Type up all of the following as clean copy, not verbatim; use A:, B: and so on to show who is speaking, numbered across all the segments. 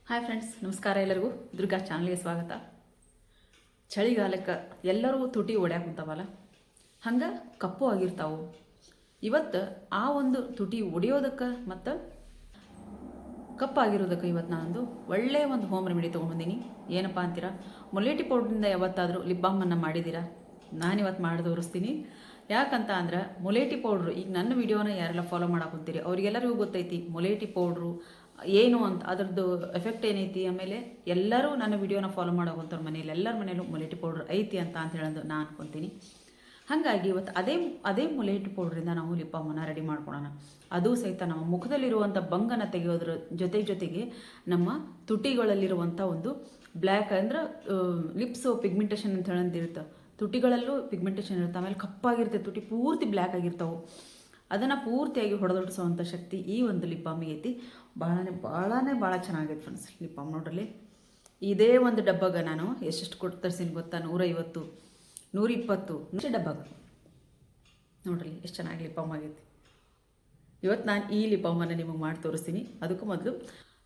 A: Hi friends, ನಮಸ್ಕಾರ. ಎಲ್ಲರಿಗೂ ದುರ್ಗಾ ಚಾನಲ್ಗೆ ಸ್ವಾಗತ. ಚಳಿಗಾಲಕ್ಕೆ ಎಲ್ಲರೂ ತುಟಿ ಒಡ್ಯಾಕೆ ಕುಂತಾವಲ್ಲ, ಹಂಗೆ ಕಪ್ಪು ಆಗಿರ್ತಾವು. ಇವತ್ತು ಆ ಒಂದು ತುಟಿ ಒಡೆಯೋದಕ್ಕೆ ಮತ್ತು ಕಪ್ಪಾಗಿರೋದಕ್ಕೆ ಇವತ್ತು ನಾನೊಂದು ಒಳ್ಳೆಯ ಒಂದು ಹೋಮ್ ರೆಮಿಡಿ ತೊಗೊಂಡ್ಬಂದೀನಿ. ಏನಪ್ಪ ಅಂತೀರಾ? ಮುಲೇಟಿ ಪೌಡ್ರಿಂದ ಯಾವತ್ತಾದರೂ ಲಿಪ್ ಬಾಮನ್ನು ಮಾಡಿದ್ದೀರಾ? ನಾನಿವತ್ತು ಮಾಡಿ ತೋರಿಸ್ತೀನಿ. ಯಾಕಂತ ಅಂದ್ರೆ ಮುಲೇಟಿ ಪೌಡ್ರು, ಈಗ ನನ್ನ ವಿಡಿಯೋನ ಯಾರೆಲ್ಲ ಫಾಲೋ ಮಾಡಾಕುಂತೀರಿ ಅವರಿಗೆಲ್ಲರಿಗೂ ಗೊತ್ತೈತಿ ಮುಲೇಟಿ ಪೌಡ್ರು ಏನು ಅಂತ, ಅದರದ್ದು ಎಫೆಕ್ಟ್ ಏನೈತಿ. ಆಮೇಲೆ ಎಲ್ಲರೂ ನನ್ನ ವಿಡಿಯೋನ ಫಾಲೋ ಮಾಡೋವಂಥವ್ರ ಮನೇಲಿ ಎಲ್ಲರ ಮನೇಲೂ ಮುಲೇಟಿ ಪೌಡ್ರ್ ಐತಿ ಅಂತ ಹೇಳೋದು ನಾನು ಅನ್ಕೊತೀನಿ. ಹಾಗಾಗಿ ಇವತ್ತು ಅದೇ ಮುಲೇಟಿ ಪೌಡ್ರಿಂದ ನಾವು ಲಿಪ್ ಬಾಮನ್ನು ರೆಡಿ ಮಾಡ್ಕೊಳ್ಳೋಣ. ಅದು ಸಹಿತ ನಮ್ಮ ಮುಖದಲ್ಲಿರುವಂಥ ಬಂಗನ ತೆಗೆಯೋದ್ರ ಜೊತೆಗೆ ನಮ್ಮ ತುಟಿಗಳಲ್ಲಿರುವಂಥ ಒಂದು ಬ್ಲ್ಯಾಕ್ ಅಂದ್ರೆ ಲಿಪ್ಸು ಪಿಗ್ಮೆಂಟೇಷನ್ ಅಂತ ಹೇಳಂತಿರುತ್ತೆ. ತುಟಿಗಳಲ್ಲೂ ಪಿಗ್ಮೆಂಟೇಷನ್ ಇರುತ್ತೆ, ಆಮೇಲೆ ಕಪ್ಪಾಗಿರುತ್ತೆ, ತುಟಿ ಪೂರ್ತಿ ಬ್ಲ್ಯಾಕ್ ಆಗಿರ್ತಾವೆ. ಅದನ್ನು ಪೂರ್ತಿಯಾಗಿ ಹೊಡೆದೊಡಿಸುವಂಥ ಶಕ್ತಿ ಈ ಒಂದು ಲಿಪ್ ಬಾಮಿಗೆ ಐತಿ. ಭಾಳ ಚೆನ್ನಾಗೈತೆ ಫ್ರೆಂಡ್ಸ್. ಲಿಪ್ ಬಾಮ್ ನೋಡ್ರಲ್ಲಿ ಇದೇ ಒಂದು ಡಬ್ಬಾಗ ನಾನು ಎಷ್ಟೆಷ್ಟು ಕೊಟ್ಟು ತರಿಸಿನಿ ಗೊತ್ತಾ? 150, 120 ಡಬ್ಬಾಗ ನೋಡ್ರಿ ಎಷ್ಟು ಚೆನ್ನಾಗಿ ಲಿಪ್ ಬಾಮ್ ಆಗೈತಿ. ಇವತ್ತು ನಾನು ಈ ಲಿಪ್ ಬಾಮನ್ನು ನಿಮಗೆ ಮಾಡಿ ತೋರಿಸ್ತೀನಿ. ಅದಕ್ಕೂ ಮೊದಲು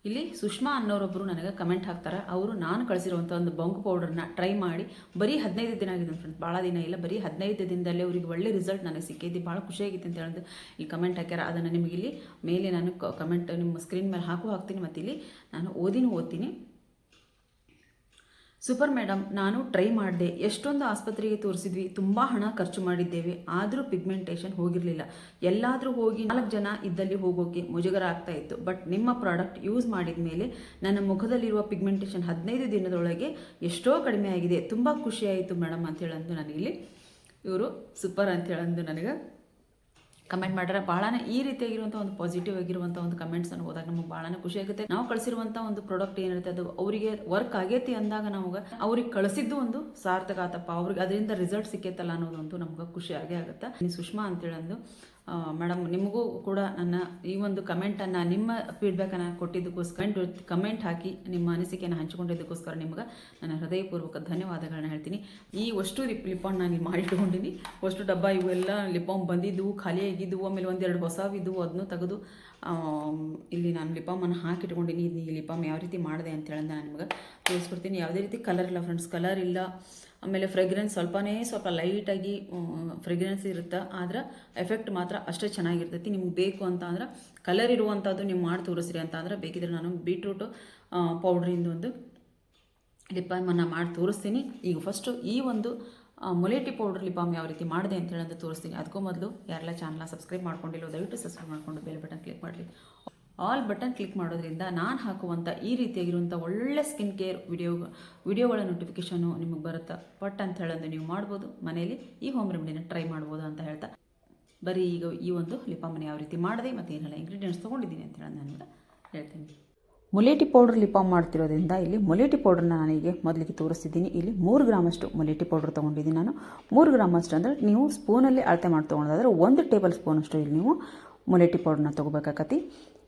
A: ಇಲ್ಲಿ ಸುಷ್ಮಾ ಅನ್ನೋರೊಬ್ಬರು ನನಗೆ ಕಮೆಂಟ್ ಹಾಕ್ತಾರೆ. ಅವರು ನಾನು ಕಳಿಸಿರುವಂಥ ಒಂದು ಬಂಕ್ ಪೌಡರ್ನ ಟ್ರೈ ಮಾಡಿ ಬರೀ 15 ದಿನ ಆಗಿದೆ ಫ್ರೆಂಡ್ಸ್, ಭಾಳ ದಿನ ಇಲ್ಲ, ಬರೀ 15 ದಿನದಲ್ಲೇ ಅವರಿಗೆ ಒಳ್ಳೆ ರಿಸಲ್ಟ್ ನನಗೆ ಸಿಕ್ಕಿದ್ದು, ಭಾಳ ಖುಷಿಯಾಗಿತ್ತು ಅಂತ ಹೇಳಿದ್ರು ಇಲ್ಲಿ ಕಮೆಂಟ್ ಹಾಕ್ಯಾರ. ಅದನ್ನು ನಿಮಗೆ ಇಲ್ಲಿ ಮೇಲೆ ನಾನು ಕಮೆಂಟ್ ನಿಮ್ಮ ಸ್ಕ್ರೀನ್ ಮೇಲೆ ಹಾಕ್ತೀನಿ, ಮತ್ತು ಇಲ್ಲಿ ನಾನು ಓದ್ತೀನಿ. ಸೂಪರ್ ಮೇಡಮ್, ನಾನು ಟ್ರೈ ಮಾಡಿದೆ, ಎಷ್ಟೊಂದು ಆಸ್ಪತ್ರೆಗೆ ತೋರಿಸಿದ್ವಿ, ತುಂಬ ಹಣ ಖರ್ಚು ಮಾಡಿದ್ದೇವೆ, ಆದರೂ ಪಿಗ್ಮೆಂಟೇಷನ್ ಹೋಗಿರಲಿಲ್ಲ. ಎಲ್ಲಾದರೂ ಹೋಗಿ 4 ಜನ ಇದ್ದಲ್ಲಿ ಹೋಗೋಕ್ಕೆ ಮುಜುಗರ ಆಗ್ತಾ ಇತ್ತು. ಬಟ್ ನಿಮ್ಮ ಪ್ರಾಡಕ್ಟ್ ಯೂಸ್ ಮಾಡಿದ ಮೇಲೆ ನನ್ನ ಮುಖದಲ್ಲಿರುವ ಪಿಗ್ಮೆಂಟೇಷನ್ 15 ದಿನದೊಳಗೆ ಎಷ್ಟೋ ಕಡಿಮೆ ಆಗಿದೆ. ತುಂಬ ಖುಷಿಯಾಯಿತು ಮೇಡಮ್ ಅಂತ ಹೇಳಂದು ನನಗಿಲ್ಲಿ ಇವರು ಸೂಪರ್ ಅಂತ ಹೇಳಂದು ನನಗೆ ಕಮೆಂಟ್ ಮಾಡ್ಯಾರ. ಭಾಳನೇ ಈ ರೀತಿಯಾಗಿರುವಂಥ ಒಂದು ಪಾಸಿಟಿವ್ ಆಗಿರುವಂಥ ಒಂದು ಕಮೆಂಟ್ಸನ್ನು ಹೋದಾಗ ನಮಗೆ ಭಾಳನೇ ಖುಷಿ ಆಗುತ್ತೆ. ನಾವು ಕಳಿಸಿರುವಂಥ ಒಂದು ಪ್ರಾಡಕ್ಟ್ ಏನಿರುತ್ತೆ ಅದು ಅವರಿಗೆ ವರ್ಕ್ ಆಗೈತಿ ಅಂದಾಗ ನಮಗೆ ಅವ್ರಿಗೆ ಕಳಿಸಿದ್ದು ಒಂದು ಸಾರ್ಥಕ ಆತಪ್ಪ, ಅವ್ರಿಗೆ ಅದರಿಂದ ರಿಸಲ್ಟ್ ಸಿಕ್ಕೈತಲ್ಲ ಅನ್ನೋದಂತೂ ನಮ್ಗೆ ಖುಷಿ ಆಗೇ ಆಗುತ್ತೆ. ಸುಷ್ಮಾ ಅಂತೇಳಂದು ಮೇಡಮ್, ನಿಮಗೂ ಕೂಡ ನನ್ನ ಈ ಒಂದು ಕಮೆಂಟನ್ನು, ನಿಮ್ಮ ಫೀಡ್ಬ್ಯಾಕನ್ನು ಕೊಟ್ಟಿದ್ದಕ್ಕೋಸ್ಕರ, ಕಮೆಂಟ್ ಹಾಕಿ ನಿಮ್ಮ ಅನಿಸಿಕೆಯನ್ನು ಹಂಚಿಕೊಂಡಿದ್ದಕ್ಕೋಸ್ಕರ ನಿಮ್ಗೆ ನನ್ನ ಹೃದಯಪೂರ್ವಕ ಧನ್ಯವಾದಗಳನ್ನ ಹೇಳ್ತೀನಿ. ಈ ಅಷ್ಟು ಲಿಪ್ ಬಾಮ್ ನಾನು ಮಾಡಿಟ್ಕೊಂಡಿನಿ. ಅಷ್ಟು ಡಬ್ಬ ಇವೆಲ್ಲ ಲಿಪ್ ಬಾಮ್ ಬಂದಿದ್ದವು, ಖಾಲಿಯಾಗಿದ್ದವು, ಆಮೇಲೆ 1-2 ಹೊಸವಿದ್ದವು, ಅದನ್ನು ತೆಗೆದು ಇಲ್ಲಿ ನಾನು ಲಿಪ್ ಬಾಮನ್ನು ಹಾಕಿಟ್ಕೊಂಡಿನಿ. ಈ ಲಿಪ್ ಬಾಮ್ ಯಾವ ರೀತಿ ಮಾಡಿದೆ ಅಂತೇಳಿ ನಾನು ನಿಮ್ಗೆ ತೋರಿಸ್ಕೊಡ್ತೀನಿ. ಯಾವುದೇ ರೀತಿ ಕಲರ್ ಇಲ್ಲ ಫ್ರೆಂಡ್ಸ್, ಕಲರ್ ಇಲ್ಲ. ಆಮೇಲೆ ಫ್ರೆಗ್ರೆನ್ಸ್ ಸ್ವಲ್ಪ ಲೈಟಾಗಿ ಫ್ರೆಗ್ರೆನ್ಸ್ ಇರುತ್ತೆ, ಆದ್ರೆ ಎಫೆಕ್ಟ್ ಮಾತ್ರ ಅಷ್ಟೇ ಚೆನ್ನಾಗಿರ್ತೈತಿ. ನಿಮ್ಗೆ ಬೇಕು ಅಂತ ಅಂದ್ರೆ ಕಲರ್ ಇರುವಂಥದ್ದು ನೀವು ಮಾಡಿ ತೋರಿಸ್ರಿ ಅಂತ ಅಂದ್ರೆ ಬೇಕಿದ್ರೆ ನಾನು ಬೀಟ್ರೂಟು ಪೌಡ್ರಿಂದ ಒಂದು ಲಿಪ್ ಬಾಮನ್ನು ಮಾಡಿ ತೋರಿಸ್ತೀನಿ. ಈಗ ಫಸ್ಟು ಈ ಒಂದು ಮುಲೇಟಿ ಪೌಡರ್ ಲಿಪ್ ಬಾಮ್ ಯಾವ ರೀತಿ ಮಾಡಿದೆ ಅಂತ ಹೇಳೋದು ತೋರಿಸ್ತೀನಿ. ಅದಕ್ಕೂ ಮೊದಲು ಯಾರೆಲ್ಲ ಚಾನಲ್ನ ಸಬ್ಸ್ಕ್ರೈಬ್ ಮಾಡ್ಕೊಂಡಿಲ್ಲ ದಯವಿಟ್ಟು ಸಬ್ಸ್ಕ್ರೈಬ್ ಮಾಡಿಕೊಂಡು ಬೆಲ್ ಬಟನ್ ಕ್ಲಿಕ್ ಮಾಡಲಿ. ಆಲ್ ಬಟನ್ ಕ್ಲಿಕ್ ಮಾಡೋದ್ರಿಂದ ನಾನು ಹಾಕುವಂಥ ಈ ರೀತಿಯಾಗಿರುವಂಥ ಒಳ್ಳೆ ಸ್ಕಿನ್ ಕೇರ್ ವಿಡಿಯೋಗಳ ನೋಟಿಫಿಕೇಷನು ನಿಮಗೆ ಬರುತ್ತೆ. ಪಟ್ ಅಂತ ಹೇಳೋದು ನೀವು ಮಾಡ್ಬೋದು, ಮನೇಲಿ ಈ ಹೋಮ್ ರೆಮಿಡಿನ ಟ್ರೈ ಮಾಡ್ಬೋದು ಅಂತ ಹೇಳ್ತಾ ಬರೀ ಈಗ ಈ ಒಂದು ಲಿಪ್ ಬಾಮನ್ನು ಯಾವ ರೀತಿ ಮಾಡಿದೆ ಮತ್ತು ಏನೆಲ್ಲ ಇಂಗ್ರೀಡಿಯೆಂಟ್ಸ್ ತೊಗೊಂಡಿದ್ದೀನಿ ಅಂತ ಹೇಳೋದು ನಾನು ಹೇಳ್ತೀನಿ. ಮುಲೇಟಿ ಪೌಡ್ರ್ ಲಿಪ್ ಬಾಮ್ ಮಾಡ್ತಿರೋದ್ರಿಂದ ಇಲ್ಲಿ ಮುಲೇಟಿ ಪೌಡ್ರನ್ನ ನಾನೀಗ ಮೊದಲಿಗೆ ತೋರಿಸ್ತಿದ್ದೀನಿ. ಇಲ್ಲಿ 3 ಗ್ರಾಮಷ್ಟು ಮುಲೇಟಿ ಪೌಡ್ರ್ ತೊಗೊಂಡಿದ್ದೀನಿ ನಾನು. 3 ಗ್ರಾಮಷ್ಟು ಅಂದರೆ ನೀವು ಸ್ಪೂನಲ್ಲಿ ಅಳತೆ ಮಾಡಿ ತೊಗೊಳೋದಾದ್ರೆ 1 ಟೇಬಲ್ ಸ್ಪೂನಷ್ಟು ಇಲ್ಲಿ ನೀವು ಮುಲೇಟಿ ಪೌಡ್ರನ್ನ ತೊಗೋಬೇಕಾಕತಿ.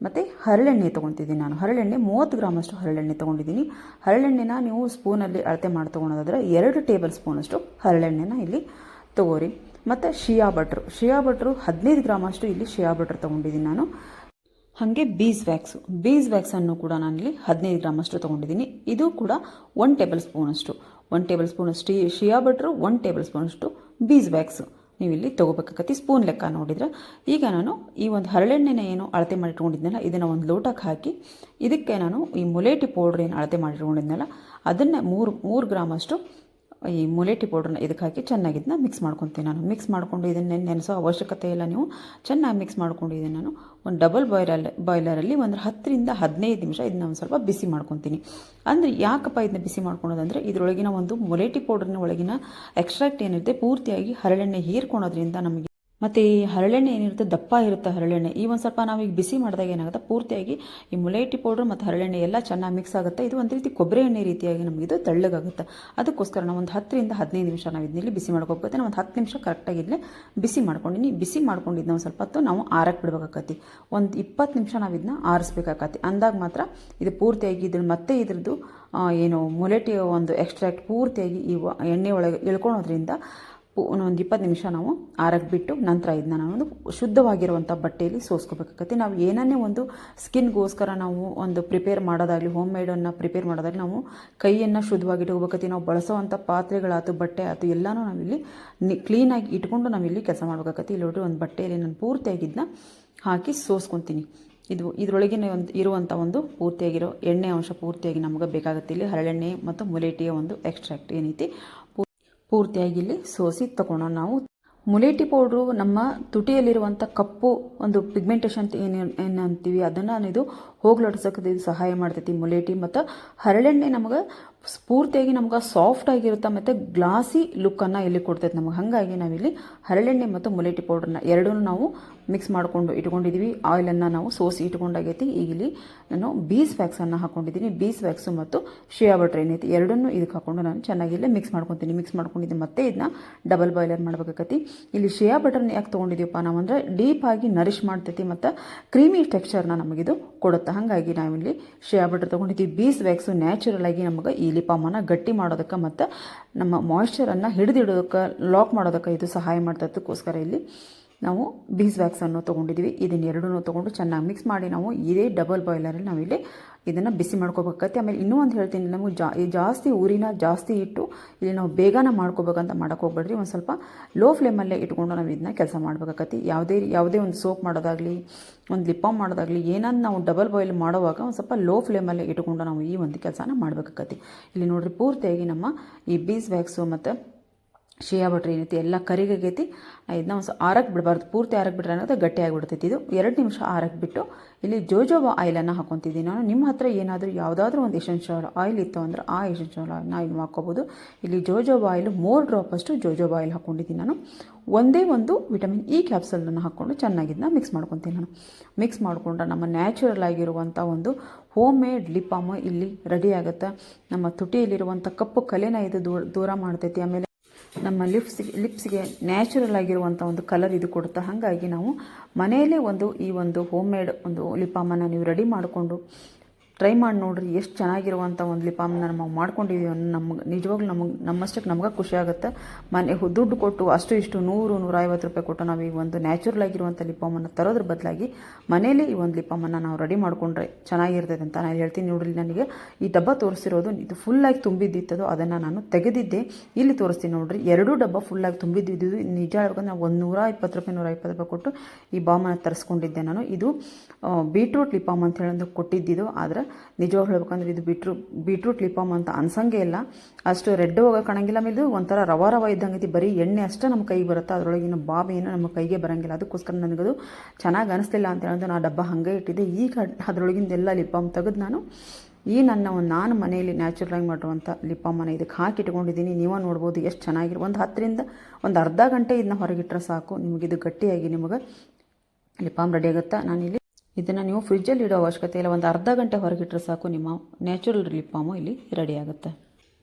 A: ಮತ್ತು ಹರಳೆಣ್ಣೆ ತೊಗೊತಿದ್ದೀನಿ ನಾನು. ಹರಳೆಣ್ಣೆ 30 ಗ್ರಾಮಷ್ಟು ಹರಳೆಣ್ಣೆ ತೊಗೊಂಡಿದ್ದೀನಿ. ಹರಳೆಣ್ಣೆನ ನೀವು ಸ್ಪೂನಲ್ಲಿ ಅಳತೆ ಮಾಡಿ ತೊಗೊಳೋದಾದ್ರೆ 2 ಟೇಬಲ್ ಸ್ಪೂನಷ್ಟು ಹರಳೆಣ್ಣೆನ ಇಲ್ಲಿ ತೊಗೋರಿ. ಮತ್ತು ಶಿಯಾ ಬಟ್ರು 15 ಗ್ರಾಮಷ್ಟು ಇಲ್ಲಿ ಶಿಯಾ ಬಟ್ರ್ ತೊಗೊಂಡಿದ್ದೀನಿ ನಾನು. ಹಾಗೆ ಬೀಸ್ ವ್ಯಾಕ್ಸನ್ನು ಕೂಡ ನಾನಿಲ್ಲಿ 15 ಗ್ರಾಮಷ್ಟು ತೊಗೊಂಡಿದ್ದೀನಿ. ಇದು ಕೂಡ 1 ಟೇಬಲ್ ಸ್ಪೂನಷ್ಟು ಶಿಯಾ ಬಟ್ರು, 1 ಟೇಬಲ್ ಸ್ಪೂನಷ್ಟು ಬೀಸ್ ವ್ಯಾಕ್ಸು ನೀವಿಲ್ಲಿ ತೊಗೋಬೇಕಾಗತ್ತೆ ಸ್ಪೂನ್ ಲೆಕ್ಕ ನೋಡಿದ್ರೆ. ಈಗ ನಾನು ಈ ಒಂದು ಹರಳೆಣ್ಣೆನ ಏನು ಅಳತೆ ಮಾಡಿಟ್ಕೊಂಡಿದ್ನಲ್ಲ ಇದನ್ನು ಒಂದು ಲೋಟಕ್ಕೆ ಹಾಕಿ ಇದಕ್ಕೆ ನಾನು ಈ ಮುಲೇಟಿ ಪೌಡ್ರ್ ಏನು ಅಳತೆ ಮಾಡಿಟ್ಕೊಂಡಿದ್ನಲ್ಲ ಅದನ್ನು 3 ಗ್ರಾಮಷ್ಟು ಈ ಮುಲೇಟಿ ಪೌಡ್ರನ್ನ ಇದಕ್ಕೆ ಹಾಕಿ ಚೆನ್ನಾಗಿ ಇದನ್ನ ಮಿಕ್ಸ್ ಮಾಡ್ಕೊತೀನಿ ನಾನು. ಮಿಕ್ಸ್ ಮಾಡಿಕೊಂಡು ಇದನ್ನು ನೆನೆಸೋ ಅವಶ್ಯಕತೆ ಇಲ್ಲ, ನೀವು ಚೆನ್ನಾಗಿ ಮಿಕ್ಸ್ ಮಾಡ್ಕೊಂಡಿದ್ದೀನಿ. ನಾನು ಒಂದು ಡಬಲ್ ಬಾಯ್ಲರಲ್ಲಿ ಒಂದು 10ರಿಂದ 15 ನಿಮಿಷ ಇದನ್ನ ಒಂದು ಸ್ವಲ್ಪ ಬಿಸಿ ಮಾಡ್ಕೊತೀನಿ. ಅಂದರೆ ಯಾಕಪ್ಪ ಇದನ್ನ ಬಿಸಿ ಮಾಡ್ಕೊಳೋದಂದರೆ ಇದರೊಳಗಿನ ಒಂದು ಮುಲೇಟಿ ಪೌಡ್ರಿನ ಒಳಗಿನ ಎಕ್ಸ್ಟ್ರಾಕ್ಟ್ ಏನಿರುತ್ತೆ ಪೂರ್ತಿಯಾಗಿ ಹರಳೆಣ್ಣೆ ಹೀರ್ಕೊಳೋದ್ರಿಂದ ನಮಗೆ, ಮತ್ತು ಈ ಹರಳೆಣ್ಣೆ ಏನಿರುತ್ತೆ ದಪ್ಪ ಇರುತ್ತೆ ಹರಳೆಣ್ಣೆ, ಈ ಒಂದು ಸ್ವಲ್ಪ ನಾವೀಗ ಬಿಸಿ ಮಾಡಿದಾಗ ಏನಾಗುತ್ತೆ ಪೂರ್ತಿಯಾಗಿ ಈ ಮುಲೇಟಿ ಪೌಡ್ರ್ ಮತ್ತು ಹರಳೆಣ್ಣೆ ಎಲ್ಲ ಚೆನ್ನಾಗಿ ಮಿಕ್ಸ್ ಆಗುತ್ತೆ. ಇದು ಒಂದು ರೀತಿ ಕೊಬ್ಬರಿ ಎಣ್ಣೆ ರೀತಿಯಾಗಿ ನಮಗಿದು ತೆಳ್ಳಗಾಗುತ್ತೆ. ಅದಕ್ಕೋಸ್ಕರ ನಾವು ಒಂದು 10ರಿಂದ 15 ನಿಮಿಷ ನಾವು ಇದನ್ನಲ್ಲಿ ಬಿಸಿ ಮಾಡ್ಕೋಬೇಕು. ನಾನು ಒಂದು 10 ನಿಮಿಷ ಕರೆಕ್ಟಾಗಿ ಇಲ್ಲೇ ಬಿಸಿ ಮಾಡ್ಕೊಂಡಿನಿ. ಬಿಸಿ ಮಾಡ್ಕೊಂಡಿದ್ದು ಒಂದು ಸ್ವಲ್ಪ ಹೊತ್ತು ನಾವು ಆರಕ್ಕೆ ಬಿಡಬೇಕಾಕತಿ. ಒಂದು 20 ನಿಮಿಷ ನಾವು ಇದನ್ನ ಆರಿಸ್ಬೇಕಾಕತಿ. ಅಂದಾಗ ಮಾತ್ರ ಇದು ಪೂರ್ತಿಯಾಗಿ ಮತ್ತೆ ಇದ್ರದ್ದು ಏನು ಮುಲೇಟಿ ಒಂದು ಎಕ್ಸ್ಟ್ರಾಕ್ಟ್ ಪೂರ್ತಿಯಾಗಿ ಈ ಎಣ್ಣೆ ಒಳಗೆ ಇಳ್ಕೊಳೋದ್ರಿಂದ ಒಂದು 20 ನಿಮಿಷ ನಾವು ಆರಕ್ಕೆ ಬಿಟ್ಟು ನಂತರ ಇದನ್ನ ನಾವೊಂದು ಶುದ್ಧವಾಗಿರುವಂಥ ಬಟ್ಟೆಯಲ್ಲಿ ಸೋಸ್ಕೋಬೇಕಾಗತ್ತೆ. ನಾವು ಏನನ್ನೇ ಒಂದು ಸ್ಕಿನ್ಗೋಸ್ಕರ ನಾವು ಒಂದು ಪ್ರಿಪೇರ್ ಮಾಡೋದಾಗಲಿ, ಹೋಮ್ ಮೇಡನ್ನು ಪ್ರಿಪೇರ್ ಮಾಡೋದಾಗಲಿ, ನಾವು ಕೈಯನ್ನು ಶುದ್ಧವಾಗಿ ಇಟ್ಕೋಬೇಕತಿ. ನಾವು ಬಳಸೋವಂಥ ಪಾತ್ರೆಗಳಾಯ್ತು, ಬಟ್ಟೆ ಆಯ್ತು, ಎಲ್ಲನೂ ನಾವಿಲ್ಲಿ ಕ್ಲೀನಾಗಿ ಇಟ್ಕೊಂಡು ನಾವಿಲ್ಲಿ ಕೆಲಸ ಮಾಡ್ಬೇಕಾಗತ್ತೆ. ಇಲ್ಲಿ ನೋಡಿರಿ, ಒಂದು ಬಟ್ಟೆಯಲ್ಲಿ ನಾನು ಪೂರ್ತಿಯಾಗಿದ್ದನ್ನ ಹಾಕಿ ಸೋಸ್ಕೊತೀನಿ. ಇದರೊಳಗಿನ ಇರುವಂಥ ಒಂದು ಪೂರ್ತಿಯಾಗಿರೋ ಎಣ್ಣೆ ಅಂಶ ಪೂರ್ತಿಯಾಗಿ ನಮಗೆ ಬೇಕಾಗುತ್ತೆ. ಇಲ್ಲಿ ಹರಳೆಣ್ಣೆ ಮತ್ತು ಮುಲೇಟಿಯ ಒಂದು ಎಕ್ಸ್ಟ್ರಾಕ್ಟ್ ಏನೈತಿ ಪೂರ್ತಿಯಾಗಿ ಇಲ್ಲಿ ಸೋಸಿ ತಗೊಳ್ಳೋಣ. ನಾವು ಮುಲೇಟಿ ಪೌಡ್ರು ನಮ್ಮ ತುಟಿಯಲ್ಲಿರುವಂಥ ಕಪ್ಪು ಒಂದು ಪಿಗ್ಮೆಂಟೇಷನ್ ಏನು ಅಂತೀವಿ ಅದನ್ನು ಇದು ಹೋಗ್ಲಾಡ್ಸೋಕೆ ಇದು ಸಹಾಯ ಮಾಡ್ತೈತಿ. ಮುಲೇಟಿ ಮತ್ತು ಹರಳೆಣ್ಣೆ ನಮಗೆ ಪೂರ್ತಿಯಾಗಿ ನಮ್ಗೆ ಸಾಫ್ಟ್ ಆಗಿರುತ್ತೆ ಮತ್ತು ಗ್ಲಾಸಿ ಲುಕ್ಕನ್ನು ಇಲ್ಲಿ ಕೊಡ್ತೈತೆ ನಮಗೆ. ಹಾಗಾಗಿ ನಾವಿಲ್ಲಿ ಹರಳೆಣ್ಣೆ ಮತ್ತು ಮುಲೇಟಿ ಪೌಡ್ರನ್ನ ಎರಡೂ ನಾವು ಮಿಕ್ಸ್ ಮಾಡಿಕೊಂಡು ಇಟ್ಕೊಂಡಿದ್ದೀವಿ. ಆಯಿಲನ್ನು ನಾವು ಸೋಸಿ ಇಟ್ಕೊಂಡಾಗೈತಿ. ಈಗ ಇಲ್ಲಿ ನಾನು ಬೀಸ್ ವ್ಯಾಕ್ಸನ್ನು ಹಾಕ್ಕೊಂಡಿದ್ದೀನಿ. ಬೀಸ್ ವ್ಯಾಕ್ಸು ಮತ್ತು ಶಿಯಾ ಬಟರ್ ಏನೈತಿ ಎರಡನ್ನೂ ಇದಕ್ಕೆ ಹಾಕ್ಕೊಂಡು ನಾನು ಚೆನ್ನಾಗಿ ಇಲ್ಲೇ ಮಿಕ್ಸ್ ಮಾಡ್ಕೊತೀನಿ. ಮಿಕ್ಸ್ ಮಾಡ್ಕೊಂಡಿದ್ದೀನಿ ಮತ್ತೆ ಇದನ್ನ ಡಬಲ್ ಬಾಯ್ಲರ್ ಮಾಡ್ಬೇಕಾಗತ್ತಿ. ಇಲ್ಲಿ ಶಿಯಾ ಬಟರ್ನ ಯಾಕೆ ತೊಗೊಂಡಿದ್ದೀವಪ್ಪ ನಾವು ಅಂದರೆ ಡೀಪಾಗಿ ನರಿಶ್ ಮಾಡ್ತೈತಿ ಮತ್ತು ಕ್ರೀಮಿ ಟೆಕ್ಸ್ಚರ್ನ ನಮಗಿದು ಕೊಡುತ್ತೆ. ಹಾಗಾಗಿ ನಾವಿಲ್ಲಿ ಶಿಯಾ ಬಟರ್ ತೊಗೊಂಡಿದ್ದೀವಿ. ಬೀಸ್ ವ್ಯಾಕ್ಸು ನ್ಯಾಚುರಲ್ ಆಗಿ ನಮಗೆ ಈ ಲಿಪ್ ಬಾಮನ್ನು ಗಟ್ಟಿ ಮಾಡೋದಕ್ಕೆ ಮತ್ತು ನಮ್ಮ ಮಾಯ್ಶ್ಚರನ್ನು ಹಿಡಿದಿಡೋದಕ್ಕೆ, ಲಾಕ್ ಮಾಡೋದಕ್ಕೆ ಇದು ಸಹಾಯ ಮಾಡ್ತದಕ್ಕೋಸ್ಕರ ಇಲ್ಲಿ ನಾವು ಬೀಸ್ ವ್ಯಾಕ್ಸನ್ನು ತೊಗೊಂಡಿದ್ದೀವಿ. ಇದನ್ನು ಎರಡನ್ನೂ ತೊಗೊಂಡು ಚೆನ್ನಾಗಿ ಮಿಕ್ಸ್ ಮಾಡಿ ನಾವು ಇದೇ ಡಬಲ್ ಬಾಯ್ಲರಲ್ಲಿ ನಾವಿಲ್ಲಿ ಇದನ್ನು ಬಿಸಿ ಮಾಡ್ಕೋಬೇಕಾಗತ್ತೆ. ಆಮೇಲೆ ಇನ್ನೂ ಒಂದು ಹೇಳ್ತೀನಿ, ನಮಗೆ ಜಾಸ್ತಿ ಊರಿನ ಜಾಸ್ತಿ ಇಟ್ಟು ಇಲ್ಲಿ ನಾವು ಬೇಗನೆ ಮಾಡ್ಕೋಬೇಕಂತ ಮಾಡೋಕೆ ಹೋಗ್ಬೇಡ್ರಿ. ಒಂದು ಸ್ವಲ್ಪ ಲೋ ಫ್ಲೇಮಲ್ಲೇ ಇಟ್ಕೊಂಡು ನಾವು ಇದನ್ನ ಕೆಲಸ ಮಾಡಬೇಕಾಗತ್ತೆ. ಯಾವುದೇ ಒಂದು ಸೋಪ್ ಮಾಡೋದಾಗಲಿ, ಒಂದು ಲಿಪ್ ಬಾಮ್ ಮಾಡೋದಾಗಲಿ, ಏನಾದ್ರು ನಾವು ಡಬಲ್ ಬಾಯ್ಲ್ ಮಾಡುವಾಗ ಒಂದು ಸ್ವಲ್ಪ ಲೋ ಫ್ಲೇಮಲ್ಲೇ ಇಟ್ಕೊಂಡು ನಾವು ಈ ಒಂದು ಕೆಲಸನ ಮಾಡಬೇಕಾಗತ್ತೆ. ಇಲ್ಲಿ ನೋಡಿರಿ, ಪೂರ್ತಿಯಾಗಿ ನಮ್ಮ ಈ ಬೀಸ್ ವ್ಯಾಕ್ಸು ಮತ್ತು ಶಿಯಾ ಬಟ್ರ್ ಏನೈತಿ ಎಲ್ಲ ಕರಿಗೈತಿ. ಇದನ್ನ ಒಂದು ಆರಕ್ಕೆ ಬಿಡಬಾರ್ದು, ಪೂರ್ತಿ ಆರಕ್ಕೆ ಬಿಡ್ರೆ ಅನ್ನೋದು ಗಟ್ಟಿ ಆಗಿಬಿಡ್ತೈತಿ. ಇದು 2 ನಿಮಿಷ ಆರಕ್ಕೆ ಬಿಟ್ಟು ಇಲ್ಲಿ ಜೋಜೋಬಾ ಆಯಿಲನ್ನು ಹಾಕೊತಿದ್ದೀನಿ ನಾನು. ನಿಮ್ಮ ಹತ್ರ ಏನಾದರೂ ಯಾವುದಾದ್ರೂ ಒಂದು ಎಸೆನ್ಷಿಯಲ್ ಆಯಿಲ್ ಇತ್ತು ಅಂದರೆ ಆ ಎಸೆನ್ಷಿಯಲ್ ಆಯಿಲ್ನ ಇಲ್ಲಿ ಹಾಕ್ಕೋಬೋದು. ಇಲ್ಲಿ ಜೋಜೋಬಾ ಆಯಿಲ್ 3 ಡ್ರಾಪ್ ಅಷ್ಟು ಜೋಜೋಬಾ ಆಯಿಲ್ ಹಾಕ್ಕೊಂಡಿದ್ದೀನಿ ನಾನು. ಒಂದೇ ಒಂದು ವಿಟಮಿನ್ ಇ ಕ್ಯಾಪ್ಸಲನ್ನು ಹಾಕ್ಕೊಂಡು ಚೆನ್ನಾಗಿದ್ದನ್ನ ಮಿಕ್ಸ್ ಮಾಡ್ಕೊತೀನಿ ನಾನು. ಮಿಕ್ಸ್ ಮಾಡಿಕೊಂಡ್ರೆ ನಮ್ಮ ನ್ಯಾಚುರಲ್ ಆಗಿರುವಂಥ ಒಂದು ಹೋಮ್ ಮೇಡ್ ಲಿಪ್ ಬಾಮ್ ಇಲ್ಲಿ ರೆಡಿ ಆಗುತ್ತೆ. ನಮ್ಮ ತುಟಿಯಲ್ಲಿರುವಂಥ ಕಪ್ಪು ಕಲೆನ ಇದು ದೂರ ಮಾಡ್ತೈತಿ. ಆಮೇಲೆ ನಮ್ಮ ಲಿಪ್ಸ್ಗೆ ನ್ಯಾಚುರಲ್ ಆಗಿರುವಂಥ ಒಂದು ಕಲರ್ ಇದು ಕೊಡುತ್ತೆ. ಹಾಗಾಗಿ ನಾವು ಮನೆಯಲ್ಲೇ ಈ ಒಂದು ಹೋಮ್ ಮೇಡ್ ಒಂದು ಲಿಪ್ ಬಾಮನ್ನು ನೀವು ರೆಡಿ ಮಾಡಿಕೊಂಡು ಟ್ರೈ ಮಾಡಿ ನೋಡಿರಿ. ಎಷ್ಟು ಚೆನ್ನಾಗಿರುವಂಥ ಒಂದು ಲಿಪ್ ಬಾಮ್ನ ನಾವು ಮಾಡ್ಕೊಂಡಿದ್ದೀವಿ. ನಿಜವಾಗ್ಲೂ ನಮ್ಮಷ್ಟಕ್ಕೆ ನಮಗೆ ಖುಷಿ ಆಗುತ್ತೆ. ದುಡ್ಡು ಕೊಟ್ಟು ಅಷ್ಟು ಇಷ್ಟು 100-150 ರೂಪಾಯಿ ಕೊಟ್ಟು ನಾವು ಈ ಒಂದು ನ್ಯಾಚುರಲ್ ಆಗಿರುವಂಥ ಲಿಪ್ ಬಾಮನ್ನು ತರೋದ್ರ ಬದಲಾಗಿ ಮನೇಲಿ ಈ ಒಂದು ಲಿಪ್ ಬಾಮನ್ನು ನಾವು ರೆಡಿ ಮಾಡಿಕೊಂಡ್ರೆ ಚೆನ್ನಾಗಿರ್ತೈತೆ ಅಂತ ನಾನು ಹೇಳ್ತೀನಿ. ನೋಡ್ರಿ, ನನಗೆ ಈ ಡಬ್ಬ ತೋರಿಸಿರೋದು ಇದು ಫುಲ್ಲಾಗಿ ತುಂಬಿದ್ದಿತ್ತದು, ಅದನ್ನು ನಾನು ತೆಗೆದಿದ್ದೆ. ಇಲ್ಲಿ ತೋರಿಸ್ತೀನಿ ನೋಡ್ರಿ, 2 ಡಬ್ಬ ಫುಲ್ಲಾಗಿ ತುಂಬಿದ್ದು. ನಿಜ ಹೇಳ್ಕೊಂಡು ನಾವು 120 ರೂಪಾಯಿ 150 ರೂಪಾಯಿ ಕೊಟ್ಟು ಈ ಬಾಮನ್ನು ತರಿಸ್ಕೊಂಡಿದ್ದೆ ನಾನು. ಇದು ಬೀಟ್ರೂಟ್ ಲಿಪ್ ಬಾಮ್ ಅಂತ ಹೇಳೋದು ಕೊಟ್ಟಿದ್ದಿದ್ದು. ಆದರೆ ನಿಜವಾಗಿ ಹೇಳ್ಬೇಕಂದ್ರೆ ಇದು ಬೀಟ್ರೂಟ್ ಲಿಪ್ ಬಾಮ್ ಅಂತ ಅನ್ಸಂಗೆ ಇಲ್ಲ. ಅಷ್ಟು ರೆಡ್ ಹೋಗೋಕೆ ಕಾಣಂಗಿಲ್ಲ. ಆಮೇಲೆ ಇದು ಒಂಥರ ರವ ಇದ್ದಂಗೆ ಐತಿ. ಬರೀ ಎಣ್ಣೆ ಅಷ್ಟೇ ನಮ್ಮ ಕೈಗೆ ಬರುತ್ತೆ, ಅದರೊಳಗಿನ ಬಾಬ್ ಏನು ನಮ್ಮ ಕೈಗೆ ಬರೋಂಗಿಲ್ಲ. ಅದಕ್ಕೋಸ್ಕರ ನನಗದು ಚೆನ್ನಾಗಿ ಅನಿಸ್ಲಿಲ್ಲ ಅಂತ ಹೇಳಿದ್ರೆ ನಾನು ಡಬ್ಬ ಹಾಗೆ ಇಟ್ಟಿದ್ದೆ. ಈಗ ಅದರೊಳಗಿಂದೆಲ್ಲ ಲಿಪ್ ಬಾಮ್ ತೆಗೆದು ನಾನು ಮನೆಯಲ್ಲಿ ನ್ಯಾಚುರಲ್ ಆಗಿ ಮಾಡಿರುವಂಥ ಲಿಪ್ ಬಾಮನ್ನು ಇದಕ್ಕೆ ಹಾಕಿ ಇಟ್ಕೊಂಡಿದ್ದೀನಿ. ನೀವು ನೋಡ್ಬೋದು ಎಷ್ಟು ಚೆನ್ನಾಗಿರೋ. ಒಂದು 10ರಿಂದ ಒಂದು ಅರ್ಧ ಗಂಟೆ ಇದನ್ನ ಹೊರಗಿಟ್ಟರೆ ಸಾಕು, ನಿಮಗಿದು ಗಟ್ಟಿಯಾಗಿ ನಿಮಗೆ ಲಿಪ್ ಬಾಮ್ ರೆಡಿ ಆಗುತ್ತೆ. ನಾನಿಲ್ಲಿ ಇದನ್ನು ನೀವು ಫ್ರಿಜ್ಜಲ್ಲಿ ಇಡೋ ಅವಶ್ಯಕತೆ ಇಲ್ಲ, ಒಂದು ಅರ್ಧ ಗಂಟೆ ಹೊರಗಿಟ್ಟರೆ ಸಾಕು, ನಿಮ್ಮ ನ್ಯಾಚುರಲ್ ಲಿಪ್ ಬಾಮು ಇಲ್ಲಿ ರೆಡಿ ಆಗುತ್ತೆ.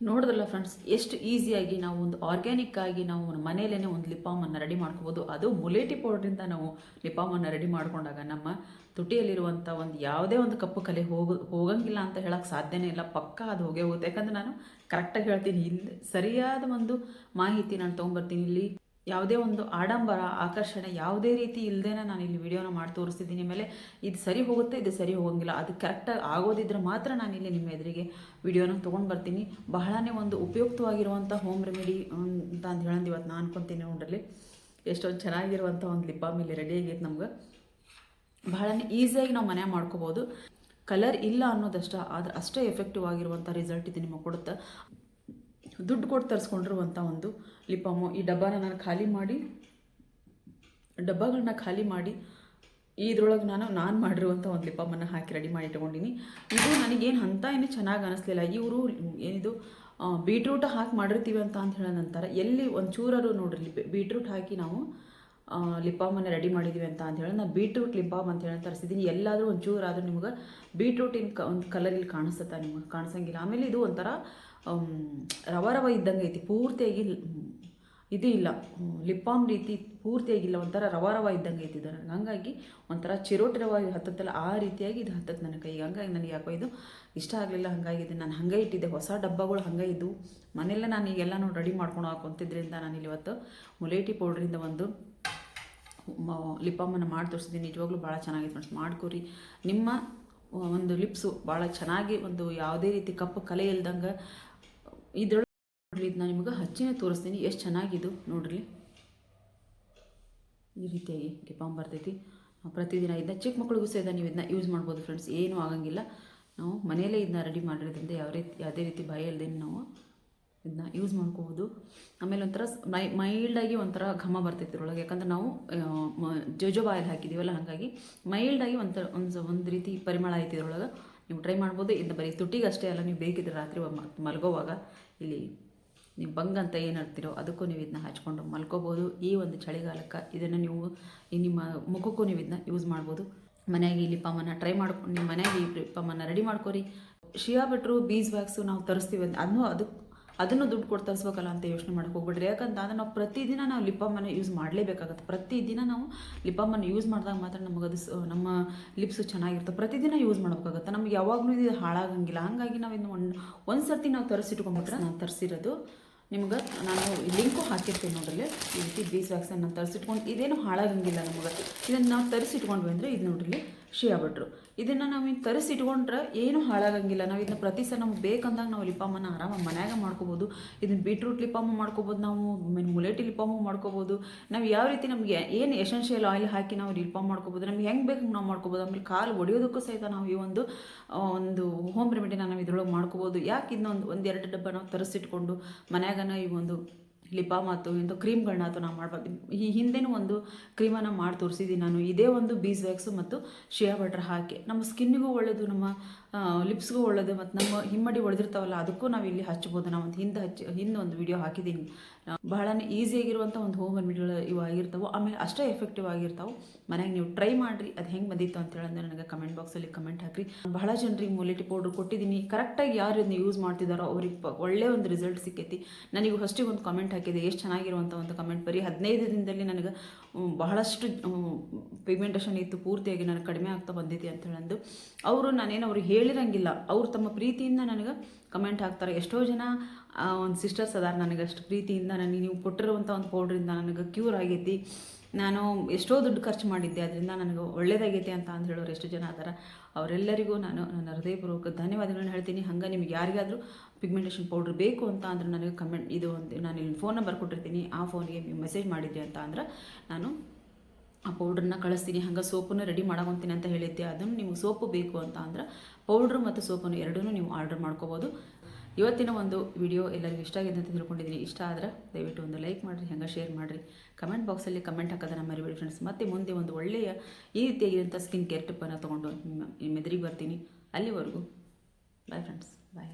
A: ನೋಡಿದ್ರಲ್ಲ ಫ್ರೆಂಡ್ಸ್, ಎಷ್ಟು ಈಸಿಯಾಗಿ ನಾವು ಒಂದು ಆರ್ಗ್ಯಾನಿಕ್ ಆಗಿ ನಾವು ಮನೆಯಲ್ಲೇ ಒಂದು ಲಿಪ್ ಬಾಮನ್ನು ರೆಡಿ ಮಾಡ್ಕೋಬೋದು. ಅದು ಮುಲೇಟಿ ಪೌಡ್ರಿಂದ ನಾವು ಲಿಪ್ ಬಾಮನ್ನು ರೆಡಿ ಮಾಡ್ಕೊಂಡಾಗ ನಮ್ಮ ತುಟಿಯಲ್ಲಿರುವಂಥ ಒಂದು ಯಾವುದೇ ಒಂದು ಕಪ್ಪು ಕಲೆ ಹೋಗಂಗಿಲ್ಲ ಅಂತ ಹೇಳೋಕ್ಕೆ ಸಾಧ್ಯನೇ ಇಲ್ಲ. ಪಕ್ಕ ಅದು ಹೋಗೇ ಹೋಗುತ್ತೆ. ಯಾಕಂದರೆ ನಾನು ಕರೆಕ್ಟಾಗಿ ಹೇಳ್ತೀನಿ, ಇಲ್ಲಿ ಸರಿಯಾದ ಒಂದು ಮಾಹಿತಿ ನಾನು ತೊಗೊಂಬರ್ತೀನಿ. ಇಲ್ಲಿ ಯಾವುದೇ ಒಂದು ಆಡಂಬರ ಆಕರ್ಷಣೆ ಯಾವುದೇ ರೀತಿ ಇಲ್ಲದೇನೆ ನಾನು ಇಲ್ಲಿ ವಿಡಿಯೋನ ಮಾಡಿ ತೋರಿಸ್ತಿದ್ದೀನಿ. ಆಮೇಲೆ ಇದು ಸರಿ ಹೋಗುತ್ತೆ, ಇದು ಸರಿ ಹೋಗಂಗಿಲ್ಲ, ಅದು ಕರೆಕ್ಟಾಗಿ ಆಗೋದಿದ್ರೆ ಮಾತ್ರ ನಾನಿಲ್ಲಿ ನಿಮ್ಮ ಎದುರಿಗೆ ವಿಡಿಯೋನ ತೊಗೊಂಡು ಬರ್ತೀನಿ. ಬಹಳನೇ ಒಂದು ಉಪಯುಕ್ತವಾಗಿರುವಂಥ ಹೋಮ್ ರೆಮಿಡಿ ಅಂತ ಹೇಳಂದು ಇವತ್ತು ನಾನು ಅನ್ಕೊತೀನಿ. ನೋಡ್ರಲ್ಲಿ ಎಷ್ಟೊಂದು ಚೆನ್ನಾಗಿರುವಂಥ ಒಂದು ಲಿಪ್ ಬಾಮ್ ಇಲ್ಲಿ ರೆಡಿ ಆಗೈತೆ. ನಮ್ಗೆ ಬಹಳನೇ ಈಸಿಯಾಗಿ ನಾವು ಮನೆ ಮಾಡ್ಕೋಬೋದು. ಕಲರ್ ಇಲ್ಲ ಅನ್ನೋದಷ್ಟ, ಆದರೆ ಅಷ್ಟೇ ಎಫೆಕ್ಟಿವ್ ಆಗಿರುವಂಥ ರಿಸಲ್ಟ್ ಇದು ನಿಮಗೆ ಕೊಡುತ್ತೆ. ದುಡ್ಡು ಕೊಟ್ಟು ತರಿಸ್ಕೊಂಡಿರುವಂಥ ಒಂದು ಲಿಪ್ ಬಾಮು. ಈ ಡಬ್ಬಗಳನ್ನ ಖಾಲಿ ಮಾಡಿ ಇದ್ರೊಳಗೆ ನಾನು ಮಾಡಿರುವಂಥ ಒಂದು ಲಿಪ್ ಬಾಮನ್ನು ಹಾಕಿ ರೆಡಿ ಮಾಡಿ ಇಟ್ಕೊಂಡಿನಿ. ಇದು ನನಗೇನು ಏನು ಚೆನ್ನಾಗಿ ಅನ್ನಿಸ್ಲಿಲ್ಲ. ಇವರು ಏನಿದು ಬೀಟ್ರೂಟ್ ಹಾಕಿ ಮಾಡಿರ್ತೀವಿ ಅಂತ ಹೇಳೋದಂತಾರೆ. ಎಲ್ಲಿ ಒಂಚೂರರು ನೋಡ್ರಿ ಬೀಟ್ರೂಟ್ ಹಾಕಿ ನಾವು ಲಿಪ್ ಬಾಮನ್ನು ರೆಡಿ ಮಾಡಿದ್ದೀವಿ ಅಂತ ಹೇಳಿ ನಾನು ಬೀಟ್ರೂಟ್ ಲಿಪ್ ಬಾಮ್ ಅಂತ ಹೇಳಿ ತರಿಸಿದ್ದೀನಿ. ಎಲ್ಲಾದರೂ ಒಂಚೂರಾದರೂ ನಿಮ್ಗೆ ಬೀಟ್ರೂಟಿನ ಒಂದು ಕಲರ್ ಇಲ್ಲಿ ಕಾಣಿಸುತ್ತಾ? ನಿಮಗೆ ಕಾಣಿಸಂಗಿಲ್ಲ. ಆಮೇಲೆ ಇದು ಒಂಥರ ರವ ಇದ್ದಂಗೆ ಐತಿ. ಪೂರ್ತಿಯಾಗಿ ಇದು ಇಲ್ಲ, ಲಿಪ್ ಬಾಮ್ ರೀತಿ ಪೂರ್ತಿಯಾಗಿಲ್ಲ, ಒಂಥರ ರವ ರವ ಇದ್ದಂಗೆ ಐತಿದೆ ನನಗೆ. ಹಾಗಾಗಿ ಒಂಥರ ಚಿರೋಟಿ ರವ ಹತ್ತತ್ತಲ್ಲ ಆ ರೀತಿಯಾಗಿ ಇದು ಹತ್ತತ್ತು ನನ್ನ ಕೈಗೆ. ಹಂಗಾಗಿ ನನಗೆ ಯಾಕೋ ಇದು ಇಷ್ಟ ಆಗಲಿಲ್ಲ. ಹಾಗಾಗಿ ಇದು ನಾನು ಹಾಗೆ ಇಟ್ಟಿದ್ದೆ. ಹೊಸ ಡಬ್ಬಗಳು ಹಾಗೆ ಇದ್ದು ಮನೆಯಲ್ಲೇ ನಾನು ಈಗೆಲ್ಲ ರೆಡಿ ಮಾಡ್ಕೊಂಡು ಹಾಕೊಂತಿದ್ರಿಂದ ನಾನಿಲ್ಲಿ ಇವತ್ತು ಮುಲೇಟಿ ಪೌಡ್ರಿಂದ ಒಂದು ಲಿಪ್ ಬಾಮನ್ನು ಮಾಡಿ ತೋರಿಸಿದ್ದೀನಿ. ನಿಜವಾಗ್ಲೂ ಭಾಳ ಚೆನ್ನಾಗಿದೆ ಫ್ರೆಂಡ್ಸ್, ಮಾಡ್ಕೊರಿ. ನಿಮ್ಮ ಒಂದು ಲಿಪ್ಸು ಭಾಳ ಚೆನ್ನಾಗಿ ಒಂದು ಯಾವುದೇ ರೀತಿ ಕಪ್ಪು ಕಲೆ ಇಲ್ದಂಗೆ ಇದ್ರೊಳಗೆ ನೋಡ್ರಿ. ಇದು ನಾನು ನಿಮಗೆ ಹಚ್ಚಿನ ತೋರಿಸ್ತೀನಿ ಎಷ್ಟು ಚೆನ್ನಾಗಿದ್ದು ನೋಡ್ರಿ. ಈ ರೀತಿಯಾಗಿ ಲಿಪ್ ಬಾಮ್ ಬರ್ತೈತಿ. ಪ್ರತಿದಿನ ಇದನ್ನ ಚಿಕ್ಕ ಮಕ್ಕಳಿಗೂ ಸಹಿತ ನೀವು ಇದನ್ನ ಯೂಸ್ ಮಾಡ್ಬೋದು ಫ್ರೆಂಡ್ಸ್, ಏನೂ ಆಗಂಗಿಲ್ಲ. ನಾವು ಮನೆಯಲ್ಲೇ ಇದನ್ನ ರೆಡಿ ಮಾಡಿರೋದ್ರಿಂದ ಯಾವುದೇ ರೀತಿ ಭಯ ಇಲ್ಲದೆ ನಾವು ಇದನ್ನ ಯೂಸ್ ಮಾಡ್ಕೋಬೋದು. ಆಮೇಲೆ ಒಂಥರ ಮೈಲ್ಡಾಗಿ ಒಂಥರ ಘಮ ಬರ್ತೈತಿ ಇದ್ರೊಳಗೆ, ಯಾಕಂದ್ರೆ ನಾವು ಜೋಜೋಬಾ ಆಯಿಲ್ ಹಾಕಿದ್ದೀವಲ್ಲ, ಹಾಗಾಗಿ ಮೈಲ್ಡಾಗಿ ಒಂದು ರೀತಿ ಪರಿಮಳ ಐತಿ ಇದ್ರೊಳಗೆ. ನೀವು ಟ್ರೈ ಮಾಡ್ಬೋದು. ಇದನ್ನ ಬರೀ ತುಟಿಗೆ ಅಷ್ಟೇ ಅಲ್ಲ, ನೀವು ಬೇಕಿದ್ರೆ ರಾತ್ರಿ ಮಲಗೋವಾಗ ಇಲ್ಲಿ ನೀವು ಬಂಗ್ ಅಂತ ಏನು ಹೇಳ್ತೀರೋ ಅದಕ್ಕೂ ನೀವು ಇದನ್ನ ಹಚ್ಕೊಂಡು ಮಲ್ಕೋಬೋದು. ಈ ಒಂದು ಚಳಿಗಾಲಕ್ಕೆ ಇದನ್ನು ನೀವು ನಿಮ್ಮ ಮುಖಕ್ಕೂ ನೀವು ಇದನ್ನ ಯೂಸ್ ಮಾಡ್ಬೋದು. ಮನೆಯಾಗಿ ಲಿಪ್ ಬಾಮನ್ನು ಟ್ರೈ ಮಾಡ್ಕೊಂಡು ನಿಮ್ಮ ಮನೆಯಾಗಿ ಲಿಪ್ ಬಾಮನ್ನು ರೆಡಿ ಮಾಡ್ಕೊರಿ. ಶಿಯಾ ಬಟ್ರು ಬೀಸ್ ವ್ಯಾಕ್ಸು ನಾವು ತರಿಸ್ತೀವಿ ಅದನ್ನು ದುಡ್ಡು ಕೊಟ್ಟು ತರಿಸ್ಬೇಕಲ್ಲ ಅಂತ ಯೋಚನೆ ಮಾಡೋಕೆ ಹೋಗ್ಬಿಡ್ರಿ. ಯಾಕಂತಂದ್ರೆ ನಾವು ಪ್ರತಿದಿನ ನಾವು ಲಿಪ್ ಬಾಮನ್ನು ಯೂಸ್ ಮಾಡಲೇಬೇಕಾಗತ್ತೆ. ಪ್ರತಿದಿನ ನಾವು ಲಿಪ್ ಬಾಮನ್ನು ಯೂಸ್ ಮಾಡಿದಾಗ ಮಾತ್ರ ನಮಗದು ನಮ್ಮ ಲಿಪ್ಸು ಚೆನ್ನಾಗಿರುತ್ತೆ. ಪ್ರತಿದಿನ ಯೂಸ್ ಮಾಡಬೇಕಾಗತ್ತೆ. ನಮ್ಗೆ ಯಾವಾಗಲೂ ಇದು ಹಾಳಾಗಂಗಿಲ್ಲ. ಹಾಗಾಗಿ ನಾವು ಇನ್ನು ಒಂದು ಸರ್ತಿ ನಾವು ತರಿಸಿಟ್ಕೊಂಡ್ಬಿಟ್ರೆ, ನಾನು ತರಿಸಿರೋದು ನಿಮ್ಗೆ ನಾನು ಲಿಂಕು ಹಾಕಿರ್ತೀನಿ ನೋಡ್ರಿ. ಈ ರೀತಿ ಬೀಸ್ ವ್ಯಾಕ್ಸನ್ನು ನಾನು ತರಿಸಿಟ್ಕೊಂಡು ಇದೇನು ಹಾಳಾಗಂಗಿಲ್ಲ ನಮಗೆ. ಇದನ್ನು ನಾವು ತರಿಸಿಟ್ಕೊಂಡ್ವಿ ಅಂದರೆ ಇದು ನೋಡ್ರಿ ಶಿಯಾ ಬಟ್ರು. ಇದನ್ನು ನಾವು ಇನ್ನು ತರಿಸಿಟ್ಕೊಂಡ್ರೆ ಏನೂ ಹಾಳಾಗಂಗಿಲ್ಲ. ನಾವು ಇದನ್ನ ಪ್ರತಿ ಸಲ ನಮ್ಗೆ ಬೇಕಂದಾಗ ನಾವು ಲಿಪ್ ಬಾಮನ್ನು ಆರಾಮಾಗಿ ಮನ್ಯಾಗ ಮಾಡ್ಕೋಬೋದು. ಇದನ್ನು ಬೀಟ್ರೂಟ್ ಲಿಪ್ ಬಾಮ್ ಮಾಡ್ಕೋಬೋದು, ನಾವು ಮುಲೇಟಿ ಲಿಪ್ ಬಾಮು ಮಾಡ್ಕೋಬೋದು. ನಾವು ಯಾವ ರೀತಿ ನಮಗೆ ಏನು ಎಸೆನ್ಷಿಯಲ್ ಆಯಿಲ್ ಹಾಕಿ ನಾವು ಲಿಪ್ ಬಾಮ್ ಮಾಡ್ಕೋಬೋದು, ನಮ್ಗೆ ಹೆಂಗೆ ಬೇಕು ನಾವು ಮಾಡ್ಕೋಬೋದು. ಆಮೇಲೆ ಕಾಲು ಒಡೆಯೋದಕ್ಕೂ ಸಹಿತ ನಾವು ಈ ಒಂದು ಹೋಮ್ ರೆಮಿಡಿನ ನಾವು ಇದ್ರೊಳಗೆ ಮಾಡ್ಕೋಬೋದು. ಯಾಕೆ ಒಂದೆರಡು ಡಬ್ಬ ನಾವು ತರಿಸಿಟ್ಕೊಂಡು ಮನ್ಯಾಗನ ಈ ಒಂದು ಲಿಪ್ ಬಾಮ್ ಆಯ್ತು ಇಂಥ ಕ್ರೀಮ್ಗಳನ್ನ ಆಯ್ತು ನಾವು ಮಾಡ್ಬೋದು. ಈ ಹಿಂದೆನೂ ಒಂದು ಕ್ರೀಮನ್ನು ಮಾಡಿ ತೋರಿಸಿದ್ದೀನಿ ನಾನು. ಇದೇ ಒಂದು ಬೀಸ್ ವ್ಯಾಕ್ಸು ಮತ್ತು ಶಿಯಾ ಬಟರ್ ಹಾಕಿ ನಮ್ಮ ಸ್ಕಿನ್ನಿಗೂ ಒಳ್ಳೆಯದು, ನಮ್ಮ ಲಿಪ್ಸ್ಗೂ ಒಳ್ಳೆಯದು, ಮತ್ತು ನಮ್ಮ ಹಿಮ್ಮಡಿ ಒಡೆದಿರ್ತಾವಲ್ಲ ಅದಕ್ಕೂ ನಾವು ಇಲ್ಲಿ ಹಚ್ಬೋದು. ನಾವು ಹಿಂದೆ ಒಂದು ವಿಡಿಯೋ ಹಾಕಿದ್ದೀನಿ. ಬಹಳನೇ ಈಸಿಯಾಗಿರುವಂಥ ಒಂದು ಹೋಮ್ ರೆಮಿಡಿಗಳು ಇವು ಆಗಿರ್ತಾವೆ. ಆಮೇಲೆ ಅಷ್ಟೇ ಎಫೆಕ್ಟಿವ್ ಆಗಿರ್ತಾವೆ. ಮನೆಯಾಗ ನೀವು ಟ್ರೈ ಮಾಡಿರಿ. ಅದು ಹೆಂಗೆ ಬಂದಿತ್ತು ಅಂತ ಹೇಳಂದ್ರೆ ನನಗೆ ಕಮೆಂಟ್ ಬಾಕ್ಸಲ್ಲಿ ಕಮೆಂಟ್ ಹಾಕಿರಿ. ಬಹಳ ಜನರಿಗೆ ಮುಲೇಟಿ ಪೌಡ್ರ್ ಕೊಟ್ಟಿದ್ದೀನಿ. ಕರೆಕ್ಟಾಗಿ ಯಾರು ಇದನ್ನ ಯೂಸ್ ಮಾಡ್ತಿದ್ದಾರೋ ಅವ್ರಿಗೆ ಒಳ್ಳೆಯ ಒಂದು ರಿಸಲ್ಟ್ ಸಿಕ್ಕೈತಿ. ನನಗೆ ಫಸ್ಟಿಗೆ ಒಂದು ಕಮೆಂಟ್ ಹಾಕಿದೆ, ಎಷ್ಟು ಚೆನ್ನಾಗಿರುವಂಥ ಒಂದು ಕಮೆಂಟ್. ಬರೀ 15 ದಿನದಲ್ಲಿ ನನಗೆ ಬಹಳಷ್ಟು ಪಿಗ್ಮೆಂಟೇಷನ್ ಇತ್ತು, ಪೂರ್ತಿಯಾಗಿ ನನಗೆ ಕಡಿಮೆ ಆಗ್ತಾ ಬಂದೈತಿ ಅಂತ ಹೇಳಂದು ನಾನೇನು ಅವ್ರಿಗೆ ಹೇಳಿರಂಗಿಲ್ಲ. ಅವ್ರು ತಮ್ಮ ಪ್ರೀತಿಯಿಂದ ನನಗೆ ಕಮೆಂಟ್ ಹಾಕ್ತಾರೆ. ಎಷ್ಟೋ ಜನ ಒಂದು ಸಿಸ್ಟರ್ಸ್ ಅದಾರ ನನಗೆ ಅಷ್ಟು ಪ್ರೀತಿಯಿಂದ ನನಗೆ ನೀವು ಕೊಟ್ಟಿರುವಂಥ ಒಂದು ಪೌಡ್ರಿಂದ ನನಗೆ ಕ್ಯೂರ್ ಆಗೈತಿ, ನಾನು ಎಷ್ಟೋ ದುಡ್ಡು ಖರ್ಚು ಮಾಡಿದ್ದೆ, ಅದರಿಂದ ನನಗೆ ಒಳ್ಳೇದಾಗೈತೆ ಅಂತ ಹೇಳೋರು ಎಷ್ಟು ಜನ ಅದಾರ. ಅವರೆಲ್ಲರಿಗೂ ನಾನು ನನ್ನ ಹೃದಯಪೂರ್ವಕ ಧನ್ಯವಾದಗಳನ್ನ ಹೇಳ್ತೀನಿ. ಹಂಗೆ ನಿಮಗೆ ಯಾರಿಗಾದರೂ ಪಿಗ್ಮೆಂಟೇಷನ್ ಪೌಡ್ರ್ ಬೇಕು ಅಂತ ಅಂದ್ರೆ ನನಗೆ ನಾನು ಇಲ್ಲಿ ಫೋನ್ ನಂಬರ್ ಕೊಟ್ಟಿರ್ತೀನಿ. ಆ ಫೋನಿಗೆ ನೀವು ಮೆಸೇಜ್ ಮಾಡಿದ್ರಿ ಅಂತ ಅಂದ್ರೆ ನಾನು ಆ ಪೌಡ್ರನ್ನ ಕಳಿಸ್ತೀನಿ. ಹಂಗೆ ಸೋಪನ್ನು ರೆಡಿ ಮಾಡೋಂತೀನಿ ಅಂತ ಹೇಳಿದ್ದೆ. ಅದನ್ನು ನೀವು ಸೋಪು ಬೇಕು ಅಂತ ಅಂದ್ರೆ ಪೌಡ್ರು ಮತ್ತು ಸೋಪನ್ನು ಎರಡೂ ನೀವು ಆರ್ಡರ್ ಮಾಡ್ಕೋಬೋದು. ಇವತ್ತಿನ ಒಂದು ವಿಡಿಯೋ ಎಲ್ಲರಿಗೂ ಇಷ್ಟ ಆಗಿದೆ ಅಂತ ತಿಳ್ಕೊಂಡಿದ್ದೀನಿ. ಇಷ್ಟ ಆದರೆ ದಯವಿಟ್ಟು ಒಂದು ಲೈಕ್ ಮಾಡಿರಿ, ಹಂಗೆ ಶೇರ್ ಮಾಡಿರಿ. ಕಮೆಂಟ್ ಬಾಕ್ಸಲ್ಲಿ ಕಮೆಂಟ್ ಹಾಕೋದನ್ನು ಮರಿಬೇಡಿ ಫ್ರೆಂಡ್ಸ್. ಮತ್ತೆ ಮುಂದೆ ಒಂದು ಒಳ್ಳೆಯ ಈ ರೀತಿಯಾಗಿರೋಂಥ ಸ್ಕಿನ್ ಕೇರ್ ಟಿಪ್ಪನ್ನು ತೊಗೊಂಡು ನಿಮ್ಮ ಎದುರಿಗೆ ಬರ್ತೀನಿ. ಅಲ್ಲಿವರೆಗೂ ಬಾಯ್ ಫ್ರೆಂಡ್ಸ್, ಬಾಯ್.